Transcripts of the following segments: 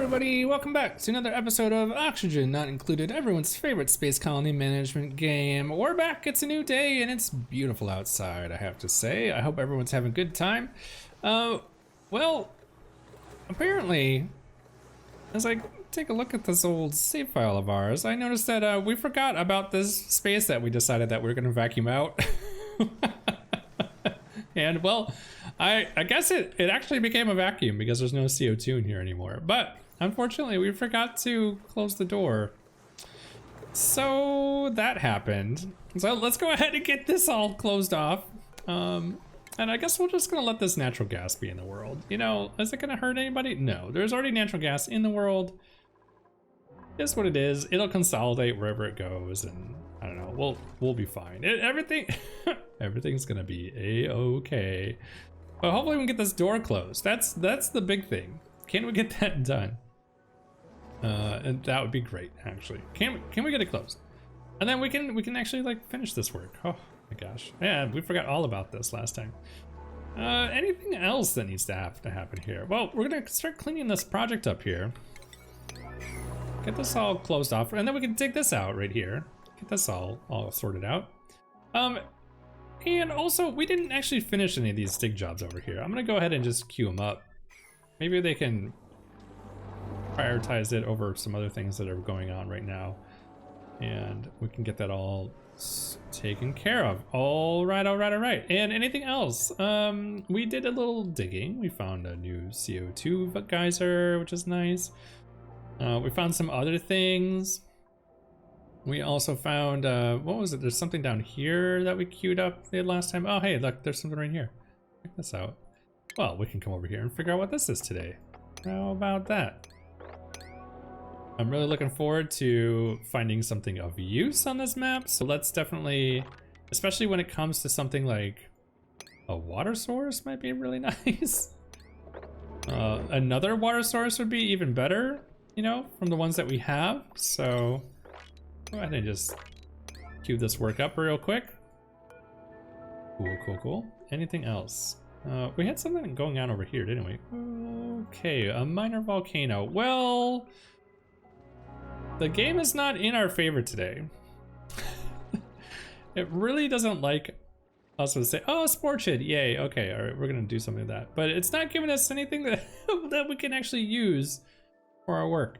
everybody, welcome back to another episode of Oxygen Not Included, everyone's favorite space colony management game. We're back, it's a new day, and it's beautiful outside, I have to say. I hope everyone's having a good time. Well, apparently, as I take a look at this old save file of ours, I noticed that we forgot about this space that we decided that we were gonna vacuum out. And well, I guess it actually became a vacuum because there's no CO2 in here anymore. But unfortunately, we forgot to close the door. So that happened. So let's go ahead and get this all closed off. And I guess we're just gonna let this natural gas be in the world. You know, is it gonna hurt anybody? No, there's already natural gas in the world. It's what it is. It'll consolidate wherever it goes, and I don't know. We'll be fine. Everything's gonna be a-okay. But hopefully we can get this door closed. That's the big thing. Can we get that done? And that would be great, actually. Can we get it closed? And then we can actually like finish this work. Oh my gosh. Yeah, we forgot all about this last time. Anything else that needs to happen here? Well, we're gonna start cleaning this project up here. Get this all closed off, and then we can dig this out right here. Get this all sorted out. And also, we didn't actually finish any of these dig jobs over here. I'm gonna go ahead and just queue them up. Maybe they can prioritize it over some other things that are going on right now. And we can get that all taken care of. All right. And anything else? We did a little digging. We found a new CO2 geyser, which is nice. We found some other things. We also found, what was it? There's something down here that we queued up the last time. Oh, hey, look, there's something right here. Check this out. Well, we can come over here and figure out what this is today. How about that? I'm really looking forward to finding something of use on this map. So let's definitely, especially when it comes to something like a water source might be really nice. Another water source would be even better, you know, from the ones that we have. So go ahead and just queue this work up real quick. Cool. Anything else? We had something going on over here, didn't we? Okay, a minor volcano. Well, the game is not in our favor today. It really doesn't like us to say, oh, Sporchid, yay, okay, all right, we're gonna do something with that. But it's not giving us anything that, that we can actually use for our work.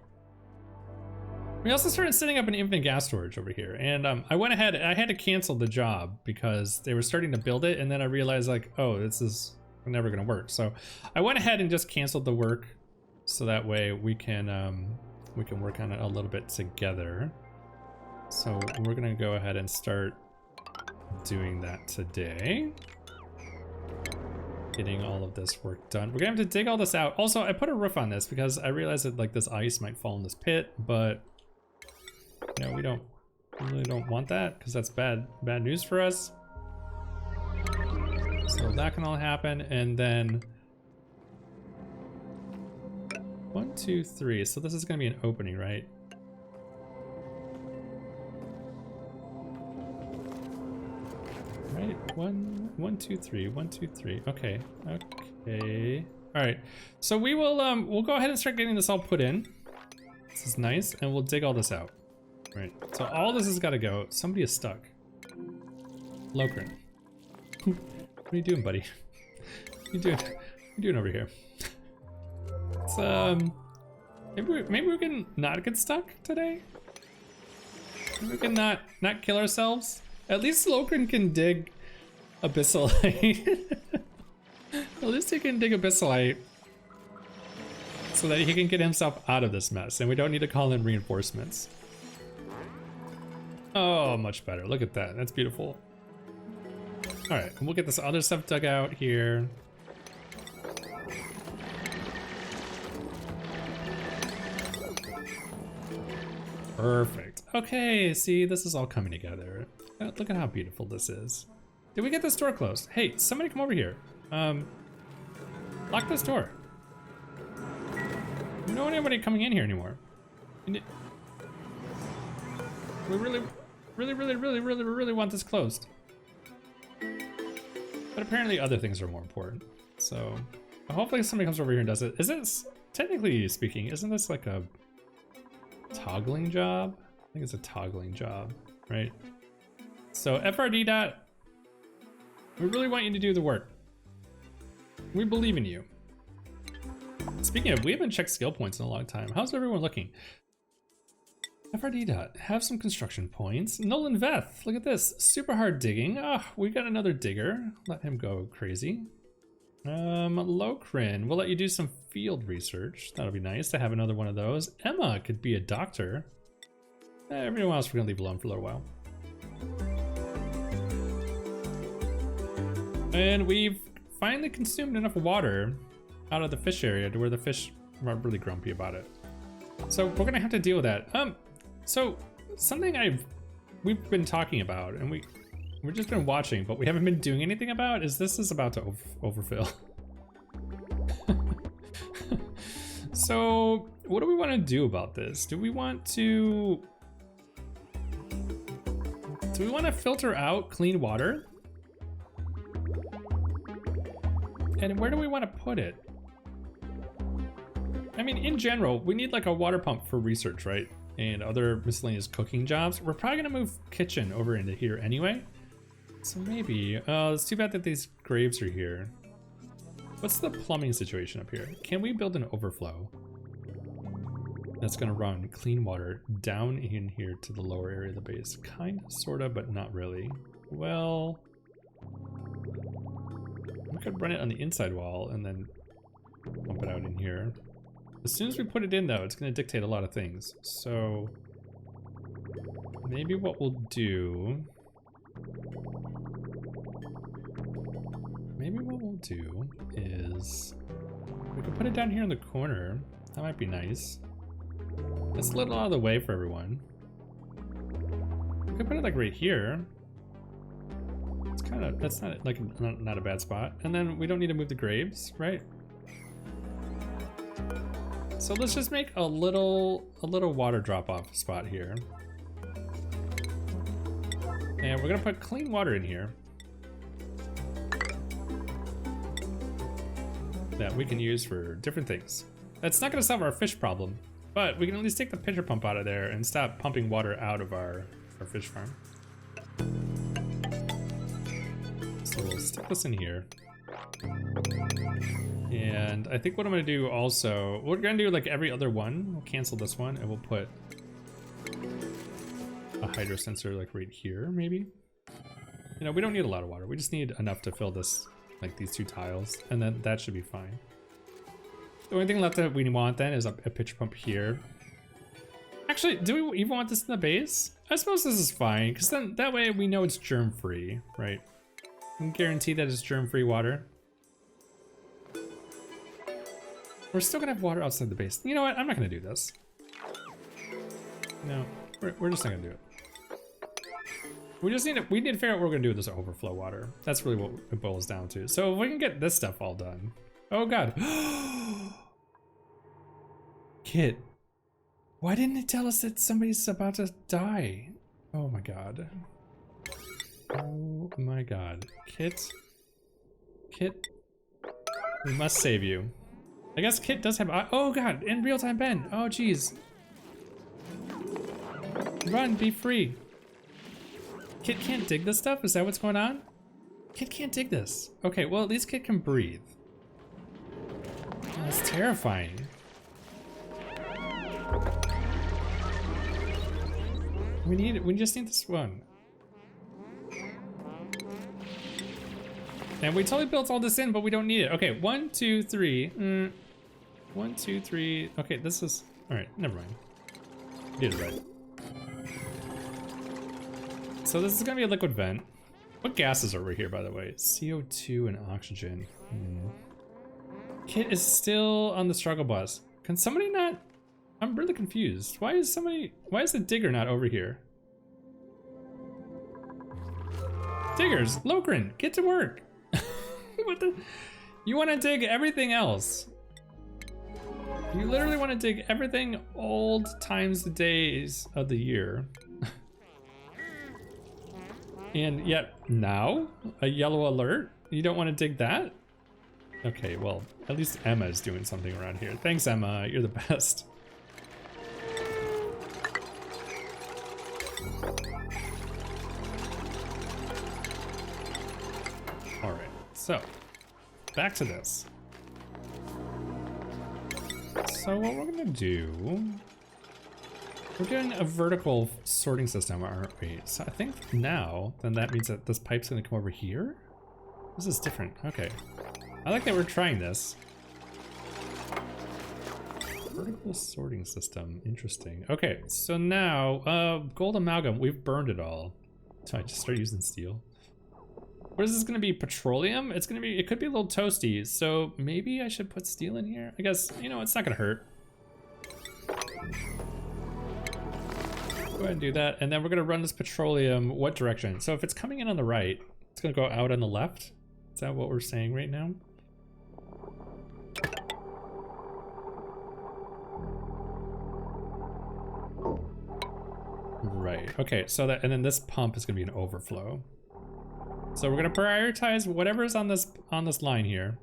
We also started setting up an infinite gas storage over here, and I went ahead, I had to cancel the job because they were starting to build it, and then I realized like, oh, this is never gonna work. So I went ahead and just canceled the work so that way we can work on it a little bit together. So we're gonna go ahead and start doing that today. Getting all of this work done. We're gonna have to dig all this out. Also, I put a roof on this because I realized that like this ice might fall in this pit, but you know, we really don't want that because that's bad news for us. So that can all happen, and then 1, 2, 3. So this is gonna be an opening, right? Right. 1, 2, 3. 1, 2, 3. Okay. All right. So we will we'll go ahead and start getting this all put in. This is nice, and we'll dig all this out. Right, so all this has got to go. Somebody is stuck. Lokrin. What are you doing, buddy? What are you doing over here? It's, maybe we can not get stuck today? Maybe we can not kill ourselves? At least Lokrin can dig abyssalite. At least he can dig abyssalite so that he can get himself out of this mess, and we don't need to call in reinforcements. Oh, much better. Look at that. That's beautiful. All right, and we'll get this other stuff dug out here. Perfect. Okay, see, this is all coming together. Look at how beautiful this is. Did we get this door closed? Hey, somebody come over here. Lock this door. We don't want anybody coming in here anymore. We really want this closed. But apparently other things are more important. So hopefully somebody comes over here and does it. Is this technically speaking, isn't this like a toggling job? I think it's a toggling job, right? So FRD dot, we really want you to do the work. We believe in you. Speaking of, we haven't checked skill points in a long time. How's everyone looking? FRD dot, have some construction points. Nolan Veth, look at this. Super hard digging. Ah, we got another digger. Let him go crazy. Lokrin, we'll let you do some field research. That'll be nice to have another one of those. Emma could be a doctor. Everyone else we're gonna leave alone for a little while. And we've finally consumed enough water out of the fish area to where the fish are really grumpy about it. So we're gonna have to deal with that. So something we've been talking about and we've just been watching, but we haven't been doing anything about is this is about to overfill. So what do we want to do about this? Do we want to filter out clean water? And where do we want to put it? I mean, in general, we need like a water pump for research, right? And other miscellaneous cooking jobs. We're probably gonna move kitchen over into here anyway. So maybe, it's too bad that these graves are here. What's the plumbing situation up here? Can we build an overflow that's gonna run clean water down in here to the lower area of the base? Kinda, sorta, but not really. Well, we could run it on the inside wall and then pump it out in here. As soon as we put it in though, it's gonna dictate a lot of things. So maybe what we'll do, is we could put it down here in the corner. That might be nice. It's a little out of the way for everyone. We could put it like right here. It's kind of, that's not like not a bad spot. And then we don't need to move the graves, right? So let's just make a little water drop off spot here. And we're gonna put clean water in here that we can use for different things. That's not gonna solve our fish problem, but we can at least take the pitcher pump out of there and stop pumping water out of our fish farm. So we'll stick this in here. And I think what I'm gonna do also, we're gonna do like every other one. We'll cancel this one and we'll put a hydro sensor like right here, maybe. You know, we don't need a lot of water. We just need enough to fill this, like these two tiles, and then that should be fine. The only thing left that we want then is a pitcher pump here. Actually, do we even want this in the base? I suppose this is fine, because then that way we know it's germ-free, right? We can guarantee that it's germ-free water. We're still gonna have water outside the base. You know what? I'm not gonna do this. No, we're just not gonna do it. We need to figure out what we're gonna do with this overflow water. That's really what it boils down to. So if we can get this stuff all done. Oh God. Kit, why didn't it tell us that somebody's about to die? Oh my God. Oh my God. Kit, we must save you. I guess Kit does have, oh God, and RealTimeBen. Oh geez. Run, be free. Kit can't dig this stuff? Is that what's going on? Kit can't dig this. Okay, well at least Kit can breathe. Oh, that's terrifying. We just need this one. And we totally built all this in, but we don't need it. Okay, 1, 2, 3. 1, 2, 3. Okay, this is, all right, never mind. We did it right. So this is gonna be a liquid vent. What gases are over here, by the way? CO2 and oxygen. Kit is still on the struggle bus. Can somebody not? I'm really confused. Why is the digger not over here? Diggers, Lokrin, get to work. What the? You want to dig everything else. You literally want to dig everything old times the days of the year. And yet now, a yellow alert? You don't want to dig that? Okay, well, at least Emma is doing something around here. Thanks, Emma. You're the best. All right, so back to this. So what we're gonna do, we're doing a vertical sorting system, aren't we? So I think now, then that means that this pipe's gonna come over here? This is different, okay. I like that we're trying this. Vertical sorting system, interesting. Okay, so now, gold amalgam, we've burned it all. So I just start using steel. What is this gonna be, petroleum? It's gonna be, it could be a little toasty, so maybe I should put steel in here? I guess, you know, it's not gonna hurt. Go ahead and do that, and then we're gonna run this petroleum, what direction? So if it's coming in on the right, it's gonna go out on the left? Is that what we're saying right now? Right, okay, so that, and then this pump is gonna be an overflow. So we're gonna prioritize whatever's on this line here.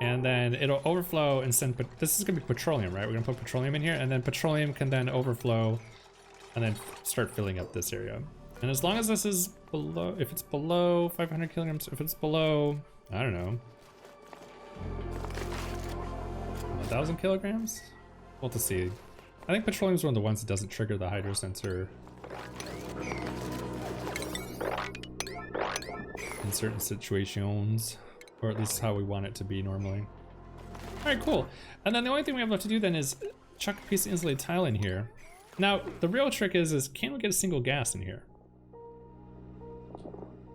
And then it'll overflow and send, but this is gonna be petroleum, right? We're gonna put petroleum in here, and then petroleum can then overflow and then start filling up this area. And as long as this is below, if it's below 500 kilograms, if it's below, I don't know, 1,000 kilograms? We'll have to see. I think petroleum is one of the ones that doesn't trigger the hydro sensor in certain situations, or at least how we want it to be normally. All right, cool. And then the only thing we have left to do then is chuck a piece of insulated tile in here. Now, the real trick is can we get a single gas in here?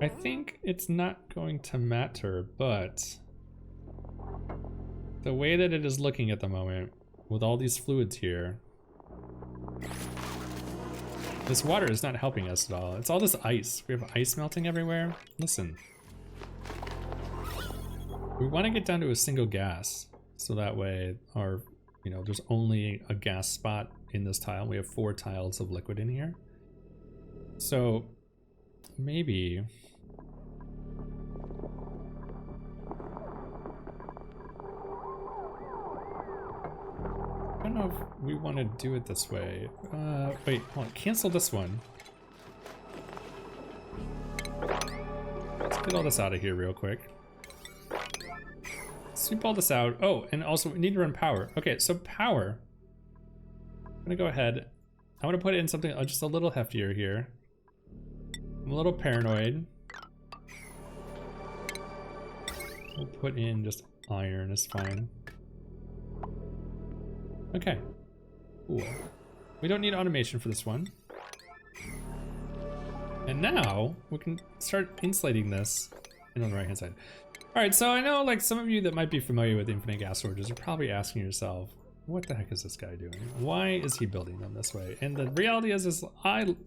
I think it's not going to matter, but the way that it is looking at the moment, with all these fluids here, this water is not helping us at all. It's all this ice. We have ice melting everywhere. Listen. We want to get down to a single gas, so that way our, you know, there's only a gas spot in this tile. We have 4 tiles of liquid in here. So maybe I don't know if we want to do it this way. Wait, hold on, cancel this one. Let's get all this out of here real quick. Sweep all this out. Oh, and also we need to run power. Okay, so power. I'm gonna go ahead. I want to put it in something just a little heftier here. I'm a little paranoid. We'll put in just iron, it's fine. Okay, cool. We don't need automation for this one. And now we can start insulating this in on the right hand side. All right, so I know like some of you that might be familiar with infinite gas storages are probably asking yourself, what the heck is this guy doing? Why is he building them this way? And the reality is I just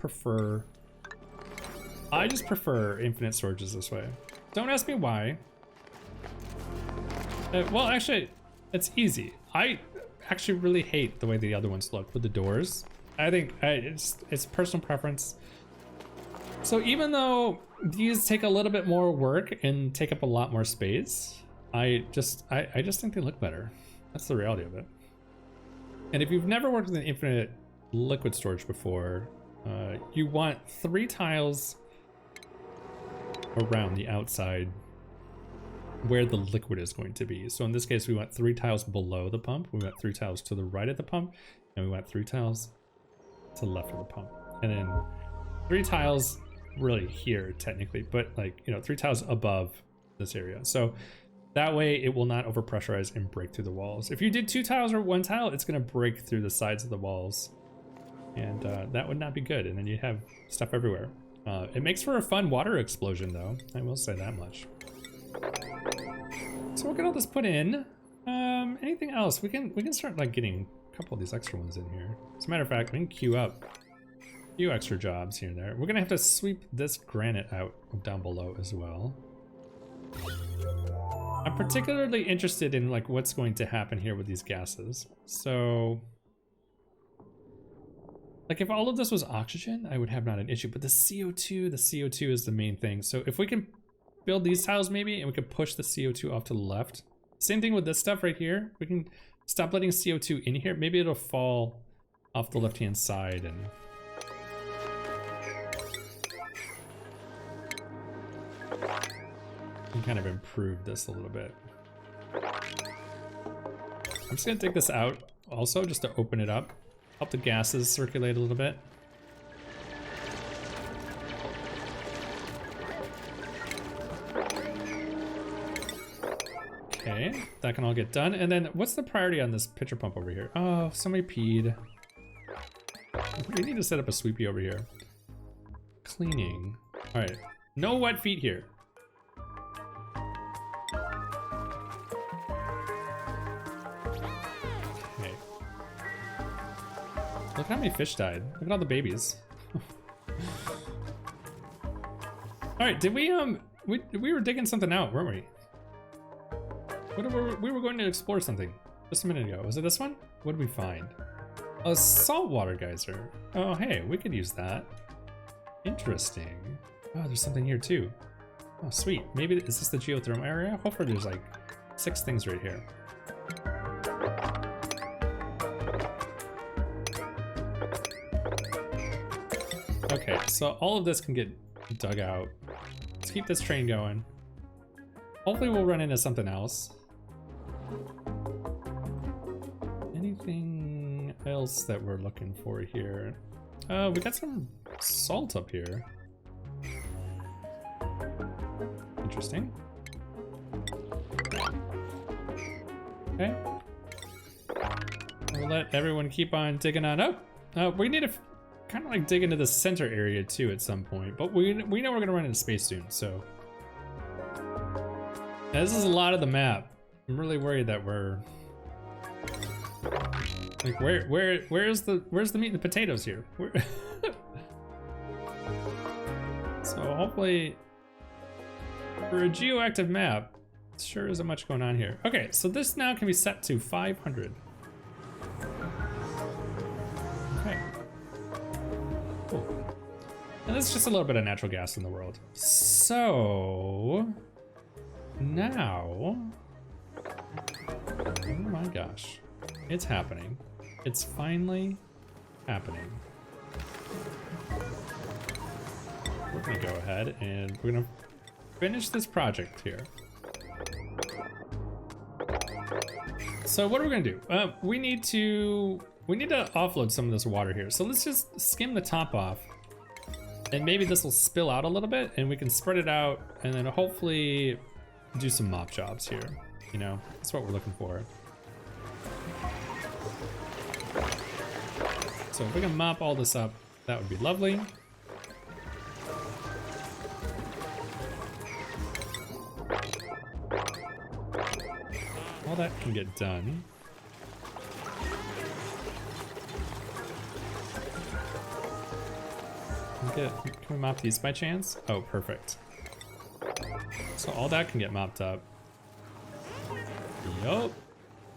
prefer infinite storages this way. Don't ask me why. Well, actually, it's easy. I actually really hate the way the other ones look with the doors. I think it's personal preference. So even though these take a little bit more work and take up a lot more space, I just think they look better. That's the reality of it. And if you've never worked with an infinite liquid storage before, you want 3 tiles around the outside where the liquid is going to be. So in this case, we want 3 tiles below the pump, we want 3 tiles to the right of the pump, and we want 3 tiles to the left of the pump. And then 3 tiles really here technically, but like, you know, 3 tiles above this area. So that way it will not overpressurize and break through the walls. If you did 2 tiles or 1 tile, it's gonna break through the sides of the walls. And that would not be good. And then you have stuff everywhere. It makes for a fun water explosion though, I will say that much. So we'll get all this put in. Anything else? We can start like getting a couple of these extra ones in here. As a matter of fact, we can queue up a few extra jobs here and there. We're gonna have to sweep this granite out down below as well. I'm particularly interested in like what's going to happen here with these gases. So like if all of this was oxygen, I would have not an issue, but the CO2 is the main thing. So if we can build these tiles maybe, and we could push the CO2 off to the left. Same thing with this stuff right here. We can stop letting CO2 in here. Maybe it'll fall off the left-hand side and kind of improve this a little bit. I'm just gonna take this out also just to open it up. Help the gases circulate a little bit. Okay, that can all get done. And then what's the priority on this pitcher pump over here? Oh, somebody peed. We need to set up a sweepy over here. Cleaning. All right, no wet feet here. Okay. Look how many fish died. Look at all the babies. All right, did we were digging something out, weren't we? We were going to explore something just a minute ago. Was it this one? What did we find? A saltwater geyser. Oh, hey, we could use that. Interesting. Oh, there's something here too. Oh, sweet. Maybe, is this the geothermal area? Hopefully there's like 6 things right here. Okay, so all of this can get dug out. Let's keep this train going. Hopefully we'll run into something else. Anything else that we're looking for here? We got some salt up here. Interesting. Okay. We'll let everyone keep on digging on up. We need to kind of like dig into the center area too at some point, but we know we're gonna run into space soon, so. Now, this is a lot of the map. I'm really worried that we're like where's the meat and the potatoes here? So hopefully for a geoactive map, sure isn't much going on here. Okay, so this now can be set to 500. Okay. Cool. And this is just a little bit of natural gas in the world. So now, oh my gosh, it's happening. It's finally happening. We're gonna go ahead and we're gonna finish this project here. So what are we gonna do? We need to offload some of this water here. So let's just skim the top off, and maybe this will spill out a little bit, and we can spread it out, and then hopefully do some mop jobs here. You know, that's what we're looking for. So if we can mop all this up, that would be lovely. All that can get done. Can we mop these by chance? Oh, perfect. So all that can get mopped up. Yup.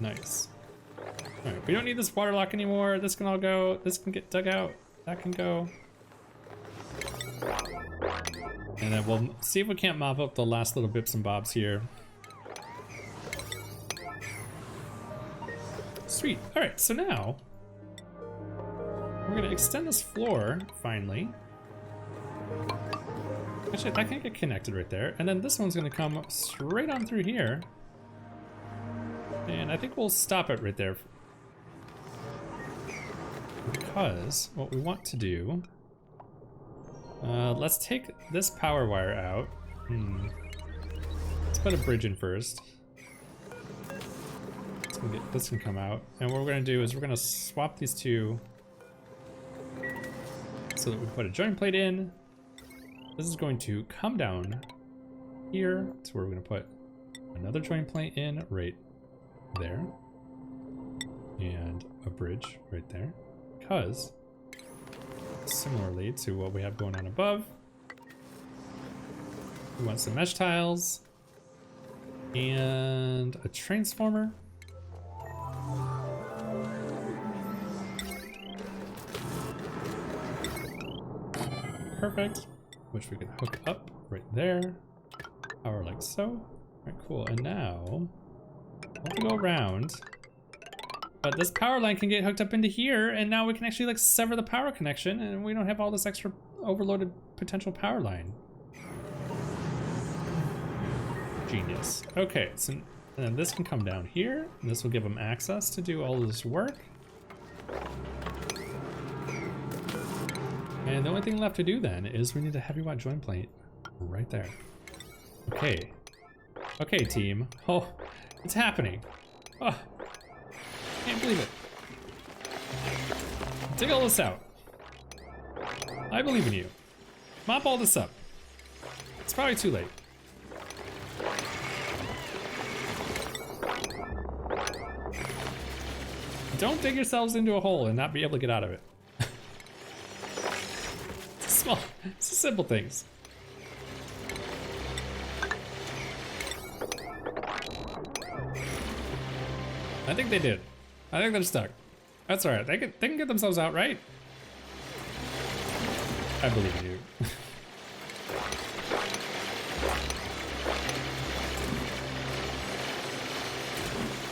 Nice. Alright, we don't need this water lock anymore. This can all go. This can get dug out. That can go. And then we'll see if we can't mop up the last little bits and bobs here. Sweet. Alright, so now we're gonna extend this floor finally. Actually, that can get connected right there. And then this one's gonna come straight on through here. And I think we'll stop it right there. Because what we want to do, let's take this power wire out. Let's put a bridge in first. This can come out. And what we're gonna do is we're gonna swap these two so that we put a joint plate in. This is going to come down here to where we're gonna put another joint plate in right there. And a bridge right there. Because, similarly to what we have going on above, we want some mesh tiles and a transformer. Perfect, which we can hook up right there. power like so. All right, cool. And now we'll have to go around. But this power line can get hooked up into here, and now we can actually like sever the power connection, and we don't have all this extra overloaded potential power line. Genius. Okay, so then this can come down here, and this will give them access to do all of this work. And the only thing left to do then is we need a heavy watt joint plate right there. Okay. Okay, team. Oh, it's happening. Oh. Can't believe it. Dig all this out. I believe in you. Mop all this up. It's probably too late. Don't dig yourselves into a hole and not be able to get out of it. It's simple things. I think they did. I think they're stuck. That's alright. They can get themselves out, right? I believe in you.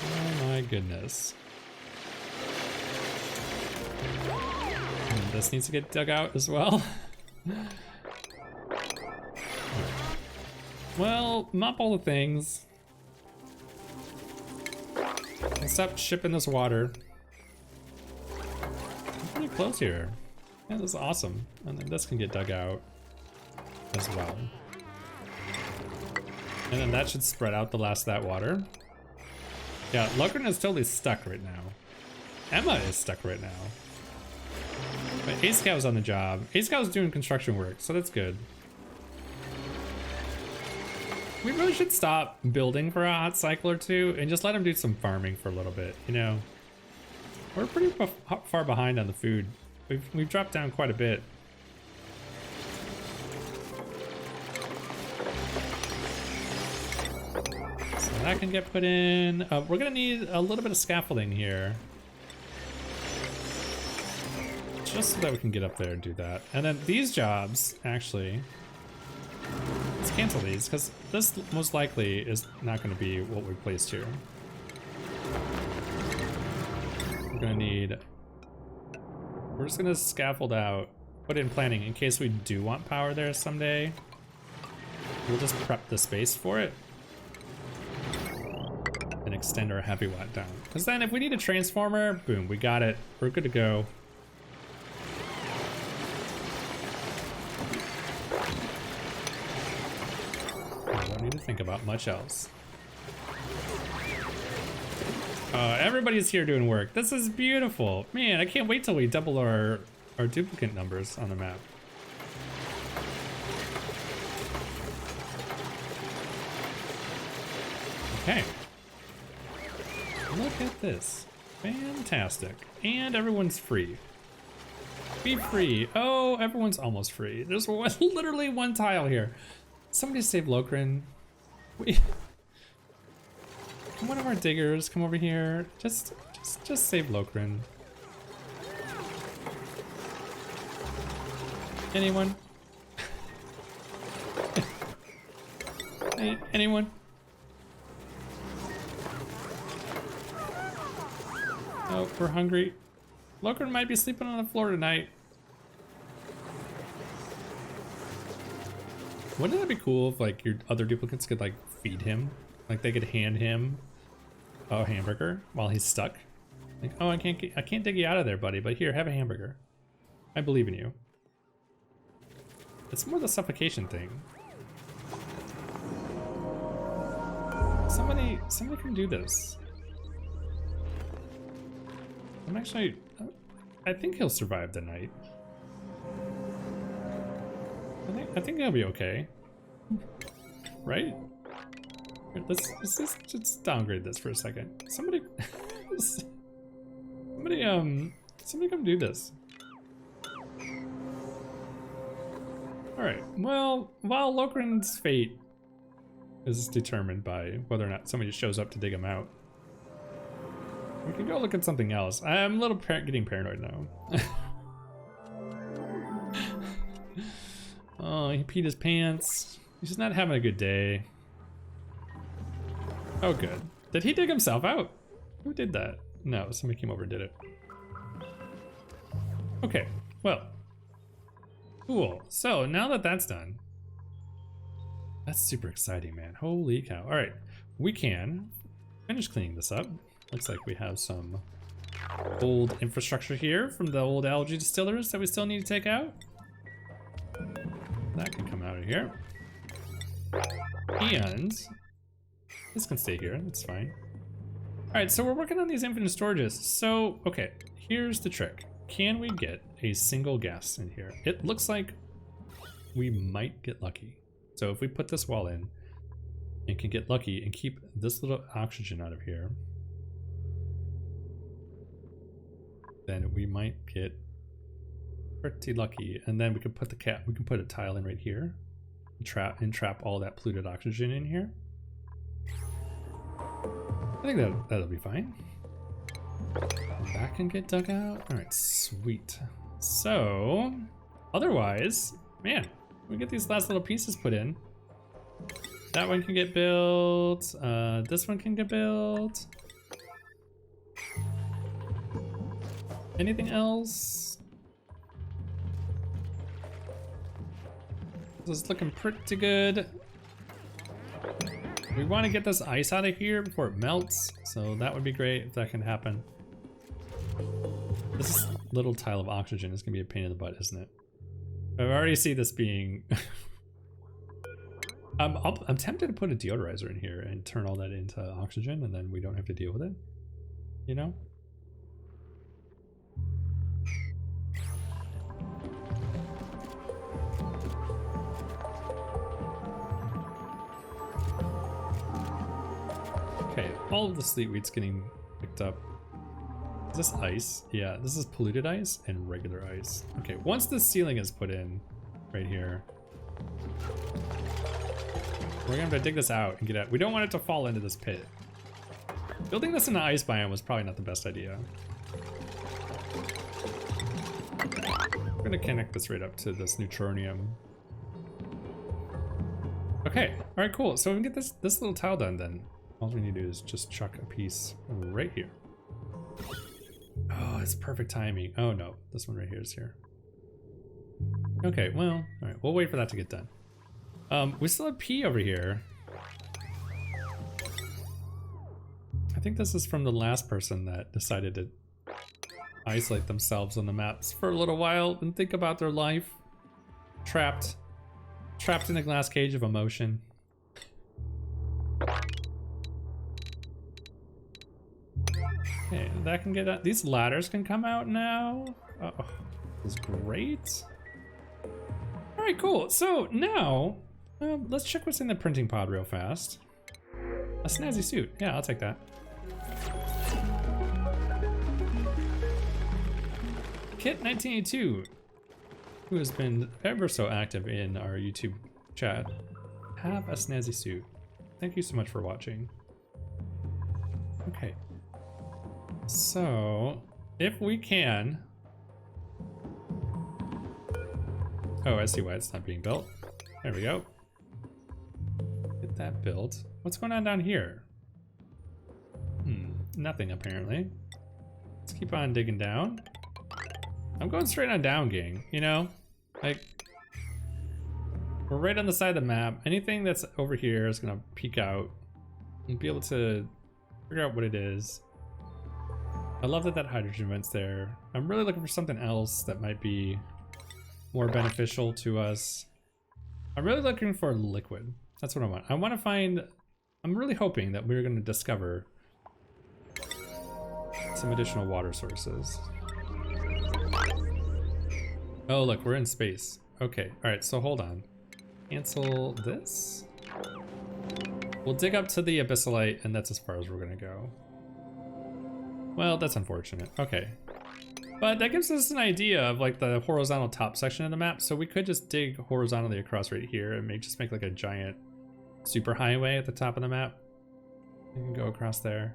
Oh my goodness. And this needs to get dug out as well. Well, mop all the things. And stop shipping this water. I'm pretty close here. Yeah, this is awesome. And then this can get dug out as well. And then that should spread out the last of that water. Yeah, Lokren is totally stuck right now. Emma is stuck right now. But Ace Cow's on the job. Ace Cow's doing construction work, so that's good. We really should stop building for a hot cycle or two and just let him do some farming for a little bit, you know? We're pretty far behind on the food. We've dropped down quite a bit. So that can get put in. We're gonna need a little bit of scaffolding here. Just so that we can get up there and do that. And then these jobs, actually, let's cancel these, because this most likely is not going to be what we placed here. We're going to need... We're just going to scaffold out, put in planning in case we do want power there someday. We'll just prep the space for it. And extend our heavy watt down. Because then if we need a transformer, boom, we got it. We're good to go. Need to think about much else. Everybody's here doing work. This is beautiful. Man, I can't wait till we double our duplicate numbers on the map. Okay. Look at this. Fantastic. And everyone's free. Be free. Oh, everyone's almost free. There's literally one tile here. Somebody save Lokren. One of our diggers, come over here. Just save Lokren. Anyone? Anyone? Oh, we're hungry. Lokren might be sleeping on the floor tonight. Wouldn't that be cool if like your other duplicates could like feed him? Like they could hand him a hamburger while he's stuck. Like, oh, I can't dig you out of there, buddy, but here, have a hamburger. I believe in you. It's more the suffocation thing. Somebody can do this. I think he'll survive the night. I think he'll be okay. Right? Let's just downgrade this for a second. Somebody come do this. Alright, well, while Lokren's fate is determined by whether or not somebody shows up to dig him out, we can go look at something else. I'm a little getting paranoid now. Oh, he peed his pants. He's just not having a good day. Oh, good. Did he dig himself out? Who did that? No, somebody came over and did it. Okay, well. Cool. So now that that's done, that's super exciting, man. Holy cow. All right, we can finish cleaning this up. Looks like we have some old infrastructure here from the old algae distillers that we still need to take out. That can come out of here. And this can stay here, that's fine. All right, so we're working on these infinite storages. So, okay, here's the trick. Can we get a single gas in here? It looks like we might get lucky. So if we put this wall in and can get lucky and keep this little oxygen out of here, then we might get pretty lucky. And then we can put a tile in right here and trap all that polluted oxygen in here. I think that'll be fine. And that can get dug out. All right, sweet. So otherwise, man, we get these last little pieces put in. That one can get built. This one can get built. Anything else? This is looking pretty good. We want to get this ice out of here before it melts, so that would be great if that can happen. This little tile of oxygen is gonna be a pain in the butt, isn't it? I already see this being. I'm tempted to put a deodorizer in here and turn all that into oxygen, and then we don't have to deal with it. You know? Okay, all of the sleet wheat's getting picked up. Is this ice? Yeah, this is polluted ice and regular ice. Okay, once the ceiling is put in right here, we're gonna have to dig this out and get out. We don't want it to fall into this pit. Building this in the ice biome was probably not the best idea. We're gonna connect this right up to this neutronium. Okay, all right, cool. So we can get this little tile done then. All we need to do is just chuck a piece right here. Oh, it's perfect timing. Oh no, this one right here is here. Okay, well, all right, we'll wait for that to get done. We still have P over here. I think this is from the last person that decided to isolate themselves on the maps for a little while and think about their life. Trapped in a glass cage of emotion. Okay, that can get out. These ladders can come out now. Oh, this is great. All right, cool. So now, let's check what's in the printing pod real fast. A snazzy suit. Yeah, I'll take that. Kit1982, who has been ever so active in our YouTube chat, have a snazzy suit. Thank you so much for watching. Okay. So, if we can... Oh, I see why it's not being built. There we go. Get that built. What's going on down here? Nothing apparently. Let's keep on digging down. I'm going straight on down, gang, you know? Like, we're right on the side of the map. Anything that's over here is gonna peek out and be able to figure out what it is. I love that hydrogen vent's there. I'm really looking for something else that might be more beneficial to us. I'm really looking for liquid. That's what I want. I want to find, I'm really hoping that we're going to discover some additional water sources. Oh, look, we're in space. Okay, all right, so hold on. Cancel this. We'll dig up to the abyssalite, and that's as far as we're gonna go. Well, that's unfortunate. Okay. But that gives us an idea of like the horizontal top section of the map, so we could just dig horizontally across right here and just make like a giant super highway at the top of the map. You can go across there.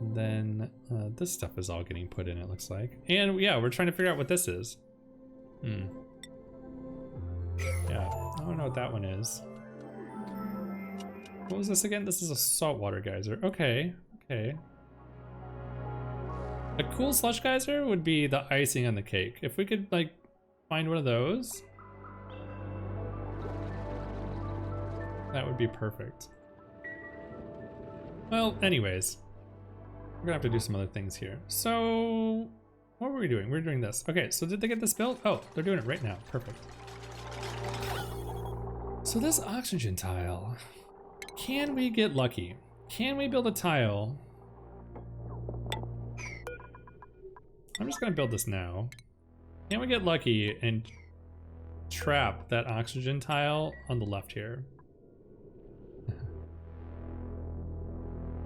And then this stuff is all getting put in, it looks like. And yeah, we're trying to figure out what this is. Yeah, I don't know what that one is. What was this again? This is a saltwater geyser. Okay, okay. A cool slush geyser would be the icing on the cake. If we could like find one of those, that would be perfect. Well, anyways, we're gonna have to do some other things here. So what were we doing? We're doing this. Okay, so did they get this built? Oh, they're doing it right now. Perfect. So this oxygen tile, can we get lucky? Can we build a tile? I'm just gonna build this now. Can we get lucky and trap that oxygen tile on the left here?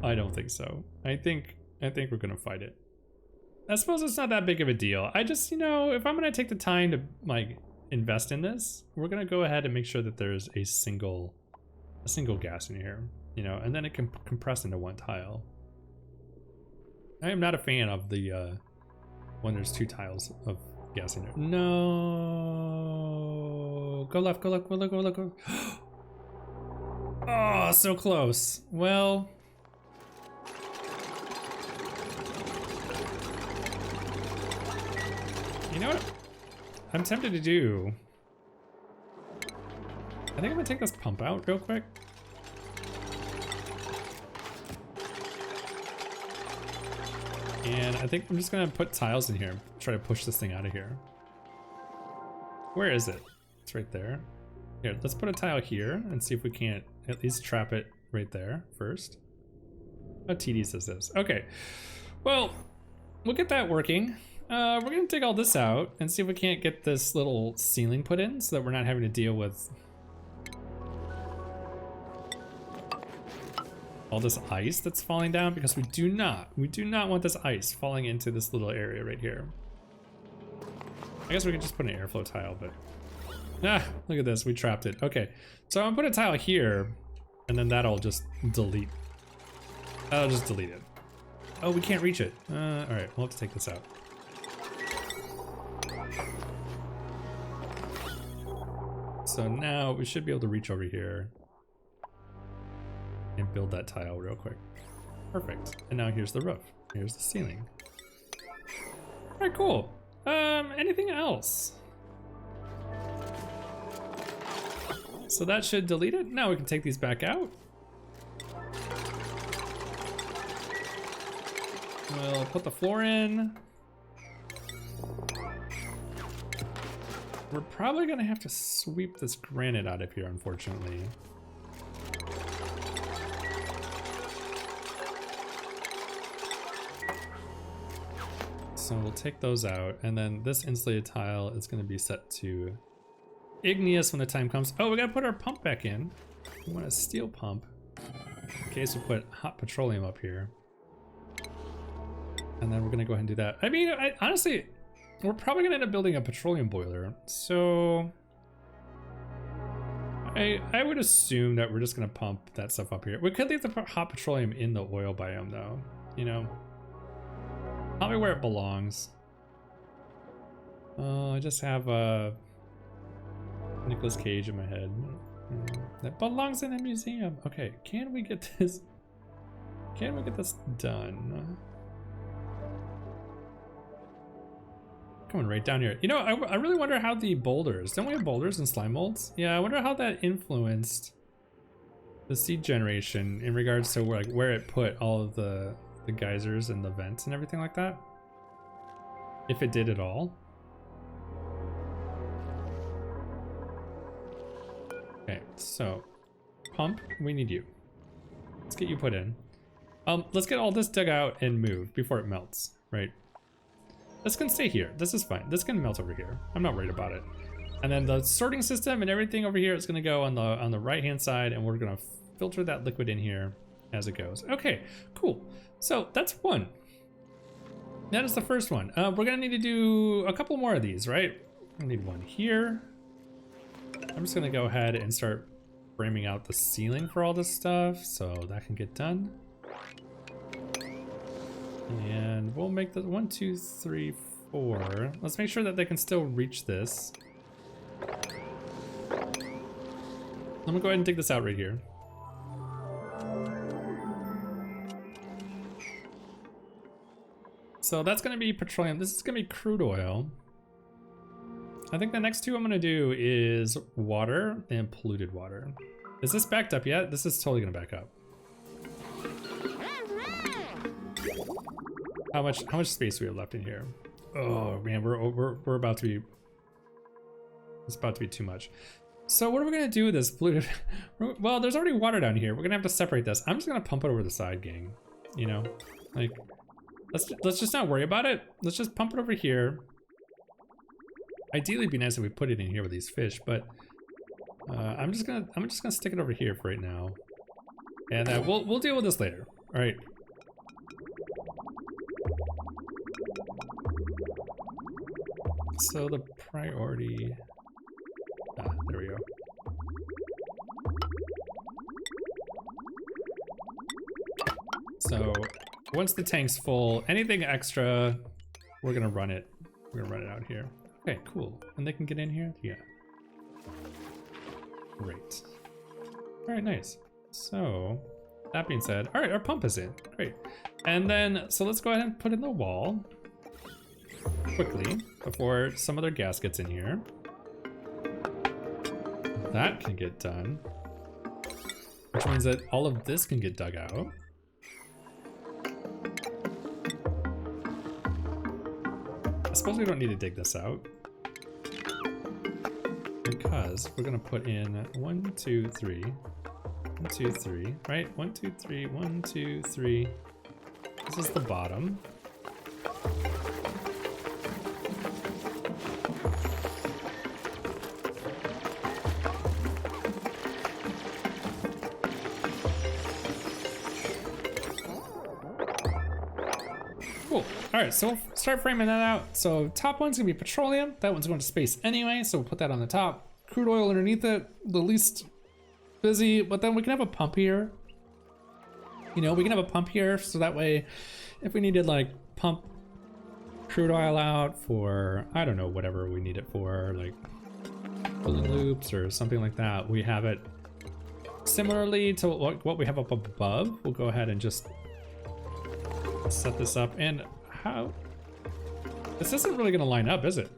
I don't think so. I think we're gonna fight it. I suppose it's not that big of a deal. I just, you know, if I'm gonna take the time to like invest in this, we're gonna go ahead and make sure that there's a single gas in here, you know, and then it can compress into one tile. I am not a fan of the when there's two tiles of gas in there. No, go left, go left, go left, go left, go. Oh, so close. Well. You know what I'm tempted to do? I think I'm gonna take this pump out real quick. And I think I'm just gonna put tiles in here, try to push this thing out of here. Where is it? It's right there. Here, let's put a tile here and see if we can't at least trap it right there first. How tedious is this? Okay, well, we'll get that working. We're gonna take all this out and see if we can't get this little ceiling put in so that we're not having to deal with all this ice that's falling down, because we do not want this ice falling into this little area right here. I guess we could just put an airflow tile, but look at this, we trapped it. Okay, so I'm gonna put a tile here and then that'll just delete. That'll just delete it. Oh, we can't reach it. All right, we'll have to take this out. So now we should be able to reach over here and build that tile real quick. Perfect. And now here's the roof. Here's the ceiling. All right, cool. Anything else? So that should delete it. Now we can take these back out. We'll put the floor in. We're probably gonna have to sweep this granite out of here, unfortunately. So we'll take those out, and then this insulated tile is gonna be set to igneous when the time comes. Oh, we gotta put our pump back in. We want a steel pump in case we put hot petroleum up here. And then we're gonna go ahead and do that. I mean, honestly, we're probably gonna end up building a petroleum boiler. So I would assume that we're just gonna pump that stuff up here. We could leave the hot petroleum in the oil biome though, you know. Probably where it belongs. I just have a Nicolas Cage in my head. That belongs in a museum. Okay, can we get this? Can we get this done? Coming right down here. You know, I really wonder how the boulders, don't we have boulders and slime molds? Yeah, I wonder how that influenced the seed generation in regards to where it put all of the geysers and the vents and everything like that. If it did at all. Okay, so pump, we need you. Let's get you put in. Let's get all this dug out and moved before it melts, right? This can stay here. This is fine. This can melt over here. I'm not worried about it. And then the sorting system and everything over here is going to go on the right hand side, and we're going to filter that liquid in here as it goes. Okay, cool. So that's one. That is the first one. We're going to need to do a couple more of these, right? I need one here. I'm just going to go ahead and start framing out the ceiling for all this stuff so that can get done. And we'll make the 1, 2, 3, 4. Let's make sure that they can still reach this. I'm gonna go ahead and take this out right here. So that's gonna be petroleum. This is gonna be crude oil. I think the next two I'm gonna do is water and polluted water. Is this backed up yet? This is totally gonna back up. How much space do we have left in here? Oh man, we're about to be. It's about to be too much. So what are we gonna do with this polluted? Well, there's already water down here. We're gonna have to separate this. I'm just gonna pump it over the side, gang. You know, like let's just not worry about it. Let's just pump it over here. Ideally, it'd be nice if we put it in here with these fish, but I'm just gonna stick it over here for right now, and we'll deal with this later. All right. So the priority. There we go. So once the tank's full, anything extra, we're gonna run it. We're gonna run it out here. Okay, cool. And they can get in here? Yeah. Great. All right, nice. So that being said, all right, our pump is in. Great. And then, so let's go ahead and put in the wall quickly before some other gas gets in here. That can get done, which means that all of this can get dug out. I suppose we don't need to dig this out because we're gonna put in 1, 2, 3, 1, 2, 3, right? 1, 2, 3, 1, 2, 3. This is the bottom. Cool. All right, so we'll start framing that out. So top one's gonna be petroleum. That one's going to space anyway, so we'll put that on the top. Crude oil underneath it, the least busy, but then we can have a pump here. You know, we can have a pump here, so that way, if we needed like pump crude oil out for, I don't know, whatever we need it for, like cooling loops or something like that, we have it similarly to what we have up above. We'll go ahead and just set this up. And how this isn't really gonna line up, is it?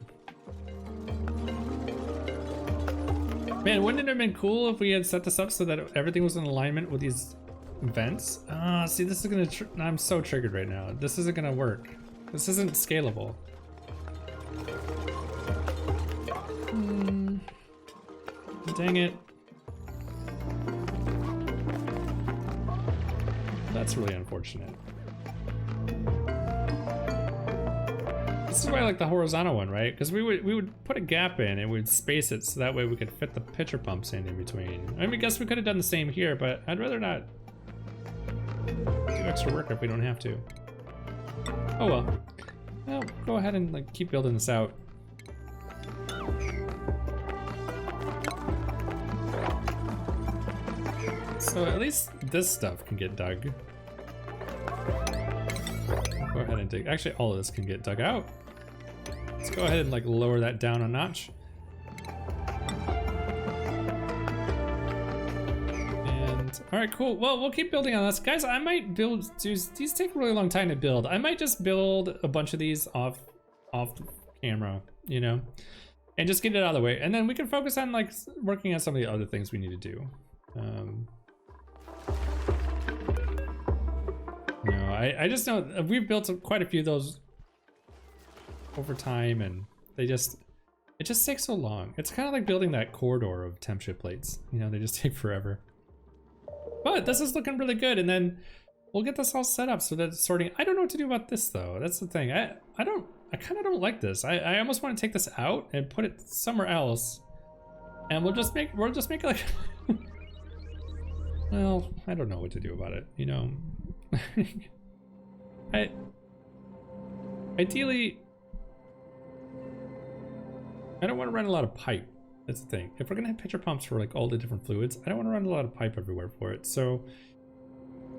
Man, wouldn't it have been cool if we had set this up so that everything was in alignment with these vents? See, this is gonna I'm so triggered right now. This isn't gonna work. This isn't scalable. Dang it. That's really unfortunate. This is why I like the horizontal one, right? Because we would put a gap in and we'd space it so that way we could fit the pitcher pumps in between. I mean, I guess we could have done the same here, but I'd rather not do extra work if we don't have to. Oh well. Well, go ahead and like keep building this out. So at least this stuff can get dug. Go ahead and dig. Actually, all of this can get dug out. Let's go ahead and like lower that down a notch. And all right, cool. Well, we'll keep building on this, guys. I might build. These take a really long time to build. I might just build a bunch of these off camera, you know, and just get it out of the way, and then we can focus on like working on some of the other things we need to do. No, I just know we've built quite a few of those over time, and it just takes so long. It's kind of like building that corridor of temp ship plates. You know, they just take forever. But this is looking really good, and then we'll get this all set up so that it's sorting. I don't know what to do about this though. That's the thing. I kind of don't like this. I almost want to take this out and put it somewhere else, and we'll just make it like. Well, I don't know what to do about it. You know. Ideally, I don't want to run a lot of pipe. That's the thing. If we're gonna have pitcher pumps for like all the different fluids, I don't want to run a lot of pipe everywhere for it. So,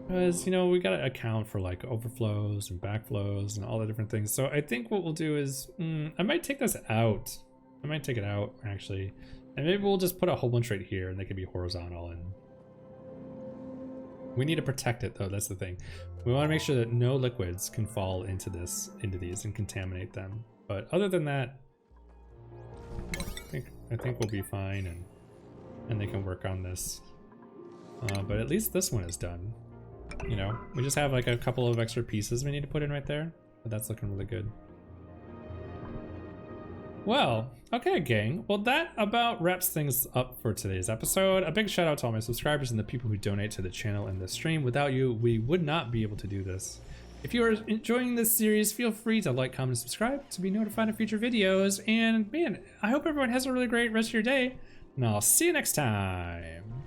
because you know we gotta account for like overflows and backflows and all the different things. So I think what we'll do is I might take this out. I might take it out actually, and maybe we'll just put a whole bunch right here, and they can be horizontal and. We need to protect it though, that's the thing. We want to make sure that no liquids can fall into these and contaminate them. But other than that, I think we'll be fine, and they can work on this. But at least this one is done. You know, we just have like a couple of extra pieces we need to put in right there, but that's looking really good. Well, okay, gang. Well, that about wraps things up for today's episode. A big shout out to all my subscribers and the people who donate to the channel and the stream. Without you, we would not be able to do this. If you are enjoying this series, feel free to like, comment, and subscribe to be notified of future videos. And man, I hope everyone has a really great rest of your day, and I'll see you next time.